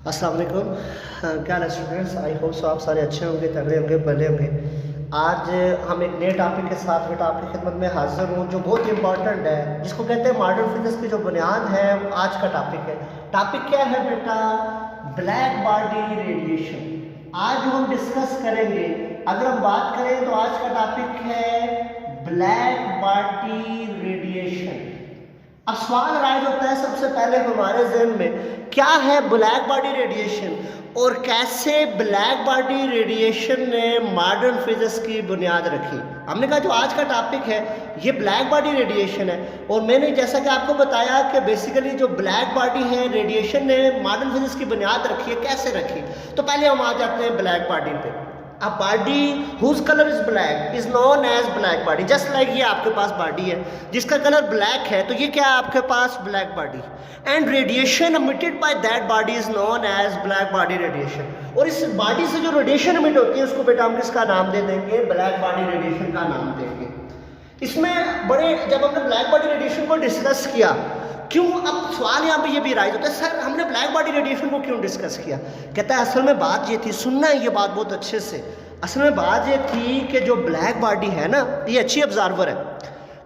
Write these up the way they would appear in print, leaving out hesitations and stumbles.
अस्सलाम वालेकुम। क्या हाल है स्टूडेंट्स? आई होप सो आप सारे अच्छे होंगे, तगड़े होंगे, भले होंगे। आज हम एक नए टॉपिक के साथ बेटा आपकी खिदमत में हाजिर हूँ, जो बहुत इंपॉर्टेंट है, जिसको कहते हैं मॉडर्न फिजिक्स की जो बुनियाद है। आज का टॉपिक है, टॉपिक क्या है बेटा? Black body radiation. आज जो हम डिस्कस करेंगे, अगर हम बात करें तो आज का टॉपिक है ब्लैक बॉडी रेडिएशन। अब सवाल राइज होता है सबसे पहले हमारे जहन में, क्या है ब्लैक बॉडी रेडिएशन और कैसे ब्लैक बॉडी रेडिएशन ने मॉडर्न फिजिक्स की बुनियाद रखी। हमने कहा जो आज का टॉपिक है ये ब्लैक बॉडी रेडिएशन है, और मैंने जैसा कि आपको बताया कि बेसिकली जो ब्लैक बॉडी है रेडिएशन ने मॉडर्न फिजिक्स की बुनियाद रखी है। कैसे रखी? तो पहले हम आ जाते हैं ब्लैक बॉडी पे। A body whose color is black is known as black body. Just like ये आपके पास बॉडी है जिसका कलर ब्लैक है, तो ये क्या है आपके पास? Black body. And radiation emitted by that body is known as black body radiation. और इस बॉडी से जो रेडिएशन एमिट होती है उसको बेटा हम किसका नाम दे देंगे? ब्लैक बॉडी रेडिएशन का नाम देंगे। इसमें बड़े जब हमने ब्लैक बॉडी रेडिएशन को डिस्कस किया, क्यों, अब सवाल यहाँ पे ये भी राइज होता है, सर हमने ब्लैक बॉडी रेडिएशन को क्यों डिस्कस किया? कहता है असल में बात ये थी, सुनना है ये बात बहुत अच्छे से। असल में बात ये थी कि जो ब्लैक बॉडी है ना, ये अच्छी ऑब्जर्वर है।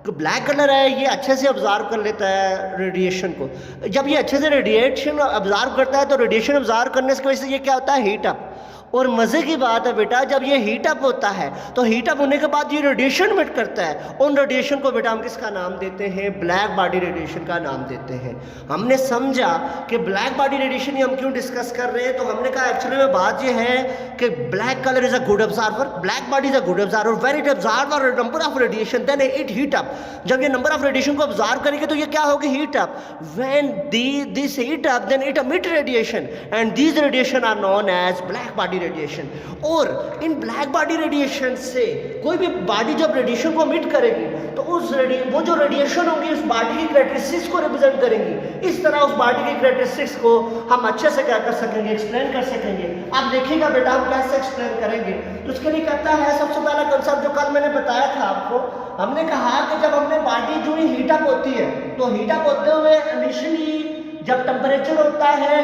तो ब्लैक कलर है, ये अच्छे से ऑब्जर्व कर लेता है रेडिएशन को। जब ये अच्छे से रेडिएशन ऑब्जर्व करता है तो रेडिएशन ऑब्जर्व करने की वजह से ये क्या होता है? Heat up. और मज़े की बात है बेटा, जब ये हीट अप होता है तो हीट अप होने के बाद ये रेडिएशन एमिट करता है। उन रेडिएशन को बेटा हम किसका नाम देते हैं? ब्लैक बॉडी रेडिएशन का नाम देते हैं। हमने समझा कि ब्लैक बॉडी रेडिएशन हम क्यों डिस्कस कर रहे हैं, तो हमने कहा एक्चुअली में बात ये है कि black colour is a good observer, black body is a good observer, when it observe number of radiation then it heat up. जब ये नंबर ऑफ रेडिएशन को ऑब्जर्व करेंगे तो ये क्या होगी? Heat up. When this heat up then it emit radiation and these radiation are known as black body radiation. और इन ब्लैक बॉडी रेडिएशन से कोई भी बॉडी जब रेडिएशन को एमिट करेगी तो वो जो रेडिएशन होंगी उस बॉडी की कैरेक्टरिस्टिक्स को रिप्रेजेंट करेंगी। इस तरह उस बॉडी की कैरेक्टरिस्टिक्स को हम अच्छे से क्या कर सकेंगे? एक्सप्लेन कर सकेंगे। आप देखिएगा बेटा हम कैसे एक्सप्लेन करेंगे। तो उसके लिए कहता है सबसे पहला कंसेप्ट जो कल मैंने बताया था आपको, हमने कहा कि जब हमने बॉडी जो ही हीटअप होती है तो हीटअप होते हुए इनिशियली जब टेम्परेचर होता है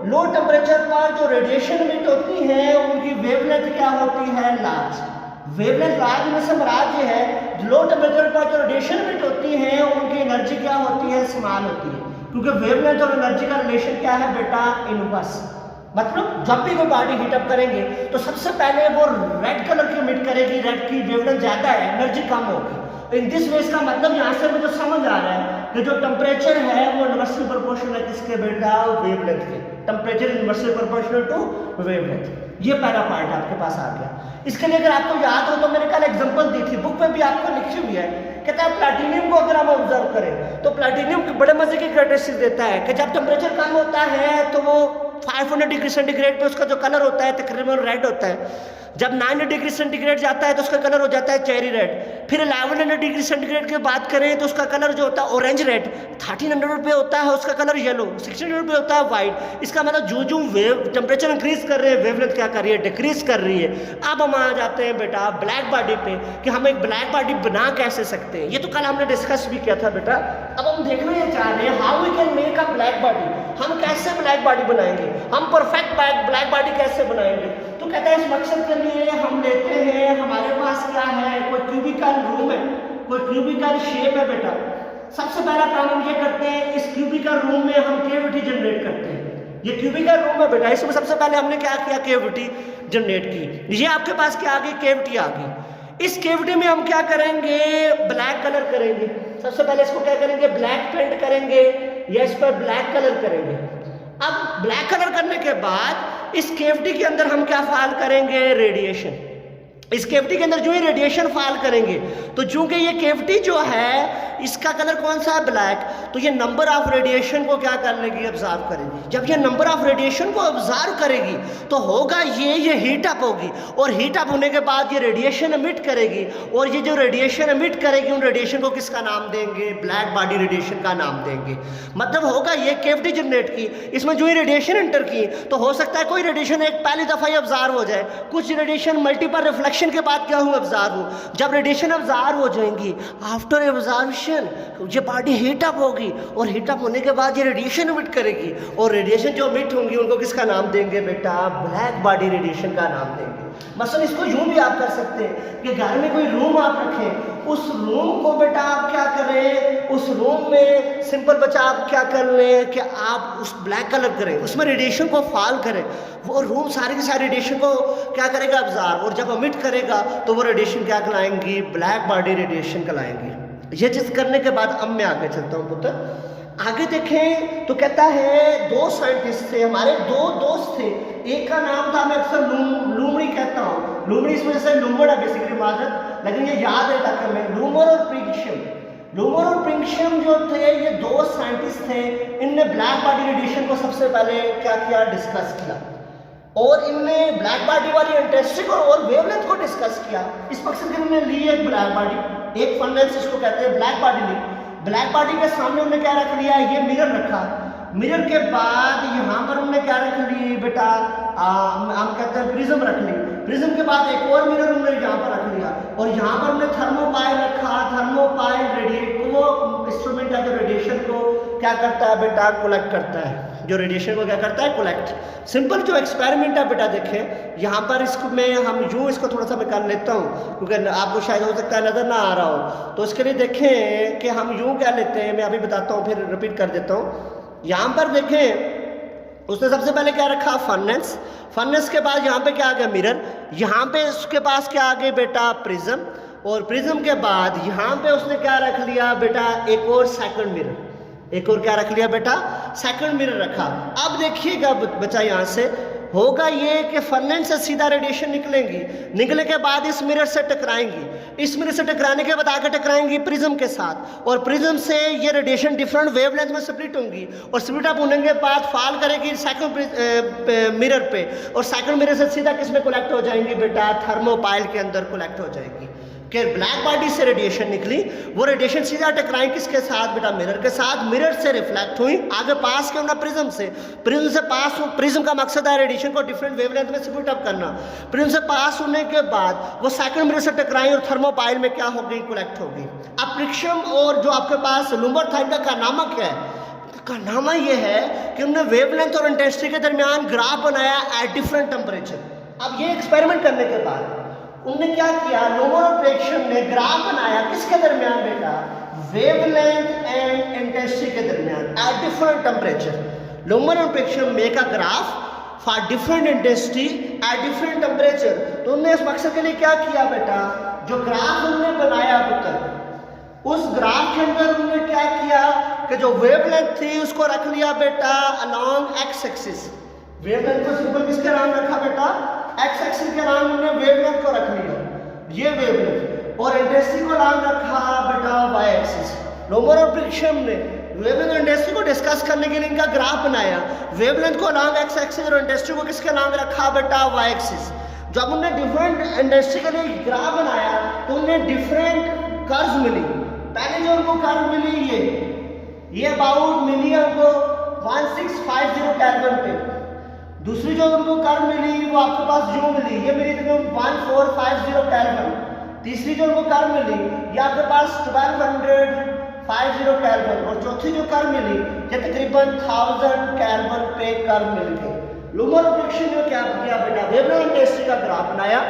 लो टेम्परेचर पर जो रेडिएशन एमिट होती है उनकी वेवलेंथ क्या होती है? लार्ज। वेवलेंथ लार्ज में से मराद ये है लो टेम्परेचर पर जो रेडिएशन एमिट होती है उनकी एनर्जी क्या होती है? स्मॉल होती है, क्योंकि वेवलेंथ और एनर्जी का रिलेशन क्या है बेटा? इनवर्स। मतलब जब भी कोई बॉडी हीटअप करेंगे तो सबसे पहले वो रेड कलर की एमिट करेगी, रेड की वेवलेंथ ज्यादा है, एनर्जी कम होगी। इन दिस वे इसका मतलब यहाँ से मुझे समझ आ रहा है कि जो टेम्परेचर है वो इनवर्सली प्रोपोर्शनल है किसके बेटा? वेवलेंथ के। Temperature inversely proportional to wavelength. ये पहला पार्ट आपके पास आ गया। इसके लिए अगर आपको याद हो तो मैंने कल एग्जांपल दी थी, बुक में भी आपको लिखी हुई है। कहता है प्लैटिनियम को अगर हम ऑब्जर्व करें तो प्लैटिनियम बड़े मजे की कैरेक्टरिस्टिक देता है कि जब टेम्परेचर कम होता है तो वो 500 डिग्री सेंटीग्रेड पे उसका जो कलर होता है तकरीबन रेड होता है। जब 900 डिग्री सेंटीग्रेड जाता है तो उसका कलर हो जाता है चेरी रेड। फिर 1100 डिग्री सेंटीग्रेड की बात करें तो उसका कलर जो होता है ऑरेंज रेड। 1300 पे होता है उसका कलर येलो। 1600 पे होता है वाइट। इसका मतलब जो वेव टेम्परेचर इंक्रीज कर रहे हैं वेवलेंथ क्या कर रही है? डिक्रीज कर रही है। अब हम आ जाते हैं बेटा ब्लैक बॉडी पे कि हम एक ब्लैक बॉडी बना कैसे सकते हैं। ये तो कल हमने डिस्कस भी किया था बेटा। अब हम देखना ये चाह रहे हैं how we can make a black body. हम कैसे ब्लैक बॉडी बनाएंगे? हम परफेक्ट ब्लैक बॉडी कैसे बनाएंगे? तो कहता है इस मकसद के लिए हम लेते हैं, हमारे पास क्या है? कोई क्यूबिकल रूम है, कोई क्यूबिकल शेप है बेटा। सबसे पहला काम हम ये करते हैं, इस क्यूबिकल रूम में हम कैविटी जनरेट करते हैं। ये क्यूबिकल रूम है बेटा, इसमें सबसे पहले हमने क्या किया? कैविटी जनरेट की। ये आपके पास क्या आ गई? कैविटी आ गई। इस कैविटी में हम क्या करेंगे? ब्लैक कलर करेंगे। सबसे पहले इसको क्या करेंगे? ब्लैक पेंट करेंगे या इस पर ब्लैक कलर करेंगे। अब ब्लैक कलर करने के बाद इस कैविटी के अंदर हम क्या फाल करेंगे? रेडिएशन। इस कैविटी के अंदर जो ही रेडिएशन फाल करेंगे तो चूंकि ये कैविटी जो है इसका कलर कौन सा है? ब्लैक। तो ये नंबर ऑफ रेडिएशन को क्या कर लेगी? ऑब्जर्व करेगी। जब ये नंबर ऑफ रेडिएशन को ऑब्जर्व करेगी तो होगा ये हीट अप होगी, और हीट अप होने के बाद ये रेडिएशन एमिट करेगी, और ये जो रेडिएशन एमिट करेगी उन रेडिएशन को किसका नाम देंगे? ब्लैक बॉडी रेडिएशन का नाम देंगे। मतलब होगा ये कैविटी जनरेट की, इसमें जो ही रेडिएशन एंटर की तो हो सकता है कोई रेडिएशन एक पहली दफा ही ऑब्जर्व हो जाए, कुछ रेडिएशन मल्टीपल रिफ्लेक्शन रेडिएशन के बाद क्या हुआ, ऑब्जर्व हो। जब रेडिएशन ऑब्जर्व हो जाएंगी, आफ्टर ऑब्जर्वेशन ये बॉडी हीटअप होगी और हीटअप होने के बाद ये रेडिएशन इमिट करेगी, और रेडिएशन जो इमिट होंगी उनको किसका नाम देंगे बेटा, ब्लैक बॉडी रेडिएशन का नाम देंगे। मसलन इसको यूं भी आप कर सकते हैं कि घर में कोई रूम आप रखें, उस रूम को बेटा आप क्या करें, उस रूम में सिंपल बच्चा आप क्या कर लें कि आप उस ब्लैक कलर करें, उसमें रेडिएशन को फॉल करें, वो रूम सारे के सारे रेडिएशन को क्या करेगा, ऑब्जर्व, और जब एमिट करेगा तो वो रेडिएशन क्या कहलाएंगी, ब्लैक बॉडी रेडिएशन कहलाएंगी। ये चीज़ करने के बाद अब मैं आगे चलता हूँ पुत्र। आगे देखें तो कहता है दो साइंटिस्ट थे हमारे, दो दोस्त थे, एक का नाम था, मैं अक्सर लूमड़ी कहता हूँ, लूमड़ी इस वजह से लूमड़ है बेसिकली माजरत, लेकिन ये याद है ताकि मैं, लूमर और प्रिंगशम, लूमर और प्रिंगशम जो थे ये दो साइंटिस्ट थे, इनने ब्लैक बॉडी रेडिएशन को सबसे पहले क्या किया, डिस्कस किया, और इनने ब्लैक बॉडी वाली इंटेंसिटी को और वेवलेंथ को डिस्कस किया। इस मकसद के इन्होंने ली एक ब्लैक बॉडी, एक फंडेंस इसको कहते हैं, ब्लैक बॉडी ली। ब्लैक बॉडी के सामने उन्होंने क्या रख लिया, ये मिरर रखा, मिरर के बाद यहाँ पर उन्होंने क्या रख ली बेटा, हम कहते हैं प्रिज्म रख ली, प्रिज्म के बाद एक और मिरर उन्होंने यहाँ पर रख लिया, और यहाँ पर उन्होंने थर्मोपाइल रखा, थर्मोपाइल रेडिएट वो इंस्ट्रूमेंट है जो रेडिएशन को क्या करता है बेटा, कलेक्ट करता है, जो रेडिएशन को क्या करता है, कलेक्ट। सिंपल जो एक्सपेरिमेंट है बेटा देखें, यहाँ पर इसको मैं हम यूँ इसको थोड़ा सा मैं कर लेता हूँ क्योंकि आपको शायद हो सकता है नज़र ना आ रहा हो, तो इसके लिए देखें कि हम यूँ क्या लेते हैं, मैं अभी बताता हूँ फिर रिपीट कर देता हूँ। यहाँ पर देखें उसने सबसे पहले क्या रखा, फर्नेस, फर्नेस के बाद यहाँ पे क्या आ गया, मिरर, यहाँ पे उसके पास क्या आ गया बेटा, प्रिज्म, और प्रिज्म के बाद यहाँ पे उसने क्या रख लिया बेटा, एक और सेकंड मिरर, एक और क्या रख लिया बेटा, सेकंड मिरर रखा। अब देखिएगा बच्चा यहाँ से होगा ये कि फर्नेस से सीधा रेडिएशन निकलेंगी, निकलने के बाद इस मिरर से टकराएंगी, इस मिरर से टकराने के बाद आगे टकराएंगी प्रिज्म के साथ, और प्रिज्म से ये रेडिएशन डिफरेंट वेवलेंथ में स्प्लिट होंगी, और स्प्लिट अप होने के बाद फॉल करेगी सेकंड मिरर पे, और सेकंड मिरर से सीधा किस में कलेक्ट हो जाएंगी बेटा, थर्मोपाइल के अंदर कलेक्ट हो जाएगी। कि ब्लैक बॉडी से रेडिएशन निकली, वो रेडिएशन सीधा टकराई किसके साथ बेटा, मिरर के साथ, मिरर से रिफ्लेक्ट हुई, आगे पास क्यों ना प्रिज्म से, प्रिज्म से पास हो, प्रिज्म का मकसद है रेडिएशन को डिफरेंट वेवलेंथ में स्प्लिट अप करना, प्रिज्म से पास होने के बाद वो सेकंड मिरर से टकराई और थर्मोपाइल में क्या हो गई, कलेक्ट हो गई। अब प्रिक्शम और जो आपके पास लूमर था, इनका कारनामा क्या है, कारनामा ये है कि उन्होंने वेवलेंथ और इंटेंसिटी के दरमियान ग्राफ बनाया एट डिफरेंट टेम्परेचर। अब ये एक्सपेरिमेंट करने के बाद उन्होंने क्या किया, लूमर और प्रेक्षम ने ग्राफ बनाया किसके दरमियान बेटा, वेवलेंथ एंड इंटेंसिटी के दरमियान एट डिफरेंट टेम्परेचर। लूमर और प्रेक्षम make a graph for different intensity at different temperature. तो उन्होंने इस मकसद के लिए क्या किया बेटा, जो ग्राफ उन्होंने बनाया पुत्र, उस ग्राफ के अंदर उन्होंने क्या किया कि जो वेवलेंथ थी उसको रख लिया बेटा अलोंग एक्स एक्सिस, वेवलेंथ को सिंपल किसके नाम रखा बेटा, एक्स एक्सिस के नाम उन्होंने वेवलेंथ को रख लिया, ये वेवलेंथ, और इंटेंसिटी को नाम रखा बेटा वाई एक्सिस। लूमर और प्रिक्शम ने वेवलेंथ और इंटेंसिटी को डिस्कस करने के लिए इनका ग्राफ बनाया, वेवलेंथ को अलोंग एक्स एक्सिस और इंटेंसिटी को किसके नाम रखा बेटा, वाई एक्सिस। जब उन्होंने डिफरेंट इंटेंसिटी के लिए ग्राफ बनाया तो उन्हें डिफरेंट कर्व्स मिली। पहले जो उनको कर्व मिली ये अबाउट मिली उनको 1650 केल्विन पे, दूसरी जो उनको कर्व मिली वो आपके पास जो मिली, ये मिली तकरीबन 1450 केल्विन, तीसरी जो उनको कर्व मिली ये आपके पास 1250 केल्विन, और चौथी जो कर्व मिली ये तकरीबन 1000 केल्विन पे कर्व मिल गई। लूमर और प्रिक्शम ने क्या किया बेटा, वेवलेंथ इंटेंसिटी का ग्राफ बनाया,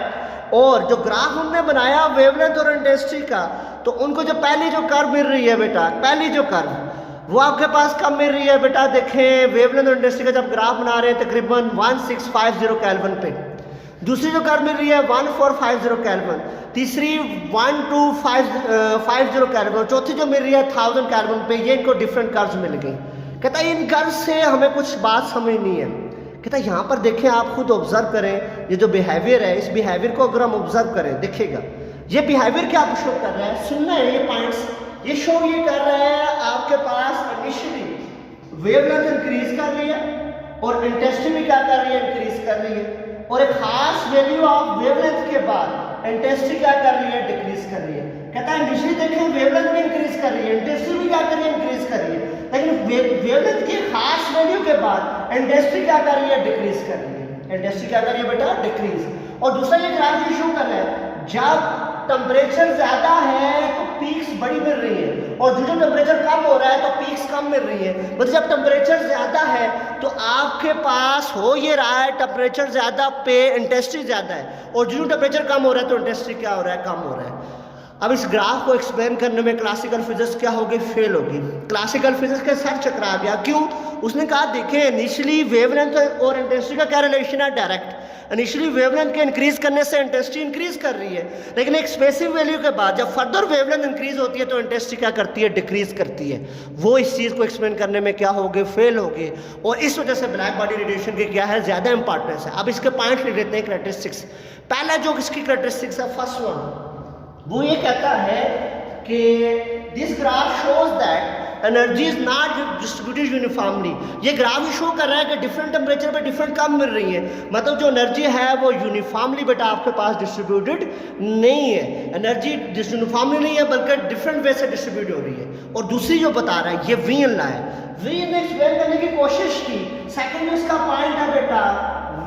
और जो ग्राफ उन्होंने बनाया वेवलेंथ और इंटेंसिटी का, तो उनको जो पहली जो कर्व मिल रही है बेटा, पहली जो कर्व वो आपके पास कब मिल रही है बेटा, देखें वेवलेंथ और इंटेंसिटी का जब ग्राफ बना रहे हैं तकरीबन 1650 केल्विन पे, दूसरी जो कर्व मिल रही है 1450 केल्विन, तीसरी 1250 केल्विन, और चौथी जो मिल रही है 1000 केल्विन पे। ये इनको डिफरेंट कर्व्स मिल गई। कहता है इन कर्व से हमें कुछ बात समझनी है। कहता है यहाँ पर देखें, आप खुद ऑब्जर्व करें, ये जो बिहेवियर है, इस बिहेवियर को अगर हम ऑब्जर्व करें, देखिएगा ये बिहेवियर क्या शो कर रहा है, सुनना है ये पॉइंट्स, ये शो ये कर रहा है आपके पास इनिशियली वेवलेंथ इंक्रीज कर रही है और इंटेंसिटी भी क्या कर रही है, इंक्रीज कर रही है, और एक खास वैल्यू ऑफ वेवलेंथ के बाद इंटेंसिटी क्या कर रही है, डिक्रीज कर रही है। कहता है इनिशियली देखें वेवलेंथ भी इंक्रीज कर रही है, इंटेंसिटी भी क्या कर रही है, इंक्रीज कर रही है, लेकिन वेवलेंथ की खास वैल्यू के बाद इंटेंसिटी क्या कर रही है, डिक्रीज कर रही है। इंटेंसिटी क्या कर रही है बेटा, डिक्रीज। और दूसरा ये ग्राफ जो शो कर रहा है, जब टेम्परेचर ज्यादा है तो पीक्स बड़ी मिल रही है, और जो टेम्परेचर कम हो रहा है तो पीक्स कम मिल रही है। मतलब जब टेम्परेचर ज्यादा है तो आपके पास हो ये रहा है टेम्परेचर ज्यादा पे इंटेंसिटी ज्यादा है, और जो टेम्परेचर कम हो रहा है तो इंटेंसिटी क्या हो रहा है, कम हो रहा है। अब इस ग्राफ को एक्सप्लेन करने में क्लासिकल फिजिक्स क्या होगी, फेल होगी। क्लासिकल फिजिक्स का सर चकरा गया। क्यों? उसने कहा देखें इनिशियली वेवलेंथ और इंटेंसिटी का क्या रिलेशन है, डायरेक्ट। इनिशियली वेवलेंथ के इंक्रीज करने से इंटेंसिटी इंक्रीज कर रही है, लेकिन एक स्पेसिफिक वैल्यू के बाद जब फर्दर वेवलेंथ इंक्रीज होती है तो इंटेंसिटी क्या करती है, डिक्रीज करती है। वो इस चीज़ को एक्सप्लेन करने में क्या होगे, फेल होगे। और इस वजह से ब्लैक बॉडी रेडिएशन की क्या है, ज़्यादा इंपॉर्टेंस है। अब इसके पॉइंट लिख लेते हैं, कैरेक्टरिस्टिक्स। पहला जो इसकी कैरेक्टरिस्टिक्स है, फर्स्ट वन, वो ये कहता है कि this graph shows that energy is not distributed uniformly. ये ग्राफ ही शो कर रहा है कि डिफरेंट टेम्परेचर पे डिफरेंट कम मिल रही है, मतलब जो एनर्जी है वो यूनिफॉर्मली बेटा आपके पास डिस्ट्रीब्यूटेड नहीं है। एनर्जी यूनिफॉर्मली नहीं है बल्कि डिफरेंट वे से डिस्ट्रीब्यूट हो रही है। और दूसरी जो बता रहा है ये वीएन लॉ है। वीएन ने एक्सप्लेन करने की कोशिश की। सेकंड इसका पॉइंट है बेटा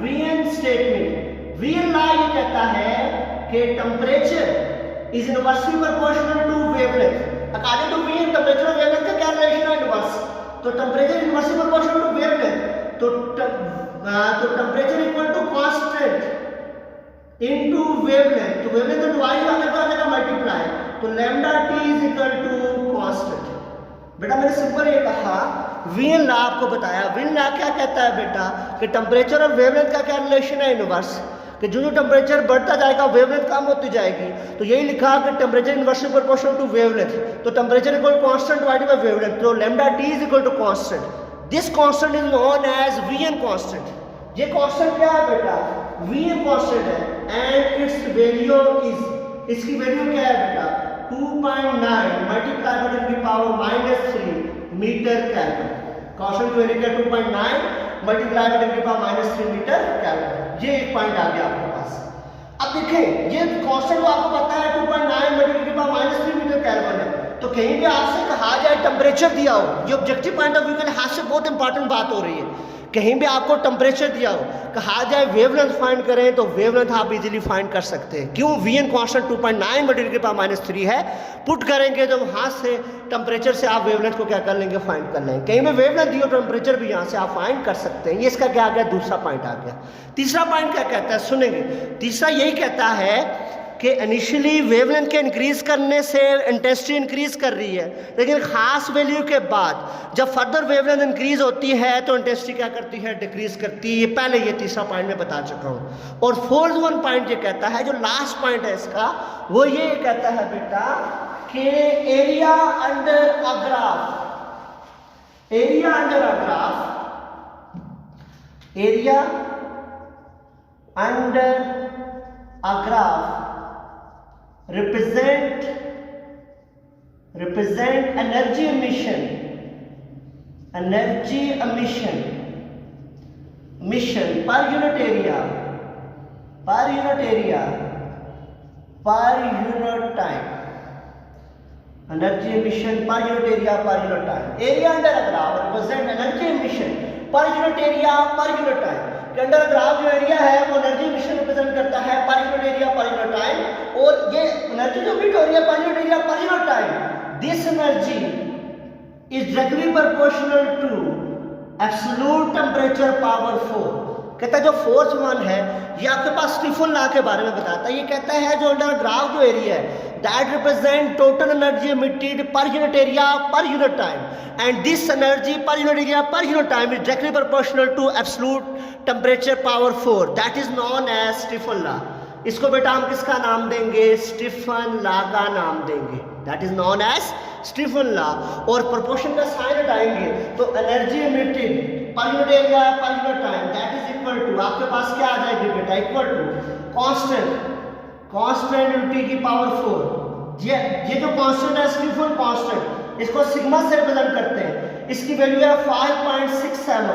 वीएन स्टेटमेंट। वीएन लॉ ये कहता है कि temperature is inversely proportional to wavelength. According to Wien, temperature और wavelength का क्या रिलेशन है, इनवर्स। तो temperature inversely proportional to wavelength, तो temperature equal to constant into wavelength. तो वेवलेंथ तो डिवाइड आ जाएगा मल्टीप्लाई, तो lambda T is equal to constant. बेटा मैंने सिंपल ये कहा, वीएन लॉ आपको बताया। वीएन लॉ क्या कहता है बेटा कि टेम्परेचर और वेवलेंथ का क्या रिलेशन है, इनवर्स। कि जो टेम्परेचर बढ़ता जाएगा वेवलेंथ कम होती जाएगी। तो यही लिखा कि temperature inversely proportional to wavelength, तो temperature equal constant divided by wavelength, तो lambda T is equal to constant. This constant is known as Wien constant. ये कांस्टेंट क्या है बेटा, वीएन कांस्टेंट है, एंड इट्स वैल्यू इज, इसकी value क्या है बेटा, 2.9 मल्टीप्लाई बाय 10 की पावर -3 मीटर केल्विन। कांस्टेंट की वैल्यू क्या है, 2.9 मल्टीप्लाई बाय 10 की पावर -3 मीटर केल्विन। ये एक पॉइंट आ गया आपके पास। अब देखें ये कांस्टेंट तो आपको पता है 2.9 मल्टीप्लाई की पावर -3 मीटर केल्विन है। तो कहीं भी आपसे कहा जाए टेम्परेचर दिया हो, ये ऑब्जेक्टिव पॉइंट ऑफ व्यू के लिहाज से बहुत इंपॉर्टेंट बात हो रही है। कहीं भी आपको टेम्परेचर दिया हो, कहा जाए वेवलेंथ फाइंड करें, तो वेवलेंथ आप इजीली फाइंड कर सकते हैं। क्यों? वीएन कांस्टेंट 2.9 मल्टीप्लाई की पावर -3 है। पुट करेंगे तो वहां से टेम्परेचर से आप वेवलेंथ को क्या कर लेंगे, फाइंड कर लेंगे। कहीं में वेवलेंथ दियो, टेम्परेचर भी यहाँ से आप फाइंड कर सकते हैं। ये इसका क्या आ गया, दूसरा पॉइंट आ गया। तीसरा पॉइंट क्या कहता है, सुनेंगे। तीसरा यही कहता है कि इनिशियली वेवलेंथ के इंक्रीज करने से इंटेंसिटी इंक्रीज कर रही है, लेकिन खास वैल्यू के बाद जब फर्दर वेवलेंथ इंक्रीज होती है तो इंटेंसिटी क्या करती है, डिक्रीज करती है। पहले ये तीसरा पॉइंट मैं बता चुका हूँ। और फोर्थ वन पॉइंट ये कहता है, जो लास्ट पॉइंट है इसका, वो ये कहता है बेटा कि area under a graph, area under a graph, area under a graph represent energy emission per unit area per unit time, energy emission per unit area per unit time। area under a graph represent energy emission per unit area per unit time। के under graph जो area है वो energy emission represent करता है per unit area per unit time. और ये energy जो emit हो रही है per unit area per unit time, this energy is directly proportional to absolute temperature power 4। कहता है जो फोर्थ वन है ये आपके पास स्टीफन लॉ के बारे में बताता है। ये कहता है जो अंडर ग्राफ जो एरिया है that represent total energy emitted per unit area per unit time, and this energy per unit area per unit time is directly proportional to absolute temperature power 4, that is known as Stefan law। इसको बेटा हम किसका नाम देंगे, Stephen law का नाम देंगे, that is known as Stefan law. और प्रोपोर्शन का साइन हटाएंगे तो energy emitted per unit area per unit time that is equal to, आपके पास क्या आ जाएगी बेटा, इक्वल टू कांस्टेंट टी की पावर 4। ये जो कांस्टेंट है स्टीफन कांस्टेंट, इसको सिग्मा से रिप्रेजेंट करते हैं। इसकी वैल्यू है 5.67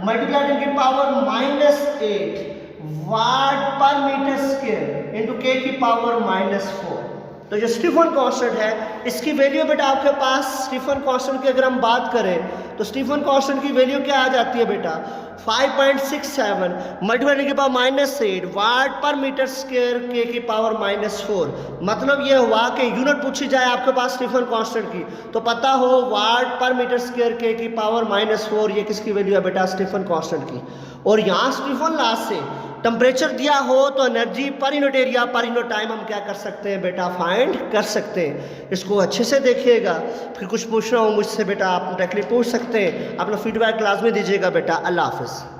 मल्टीप्लाइड की पावर -8 वाट पर मीटर स्क्वायर इनटू के की पावर -4। तो जो स्टीफन कांस्टेंट है इसकी वैल्यू बेटा आपके पास, स्टीफन कांस्टेंट की अगर हम बात करें तो स्टीफन कांस्टेंट की वैल्यू क्या आ जाती है बेटा, 5.67 मल्टीप्लाई की पावर -8 वाट पर मीटर स्क्वायर के की पावर -4। मतलब ये हुआ कि यूनिट पूछी जाए आपके पास स्टीफन कांस्टेंट की तो पता हो वाट पर मीटर स्क्वायर के की पावर -4, ये किसकी वैल्यू है बेटा? स्टीफन कांस्टेंट की। और यहाँ स्टीफन लॉ से टेम्परेचर दिया हो तो एनर्जी पर unit area per unit time हम क्या कर सकते हैं बेटा? फाइंड कर सकते हैं। इसको अच्छे से देखिएगा, फिर कुछ पूछना हो मुझसे बेटा आप डायरेक्टली पूछ सकते हैं। अपना फीडबैक क्लास में दीजिएगा बेटा। अल्लाह हाफिज़।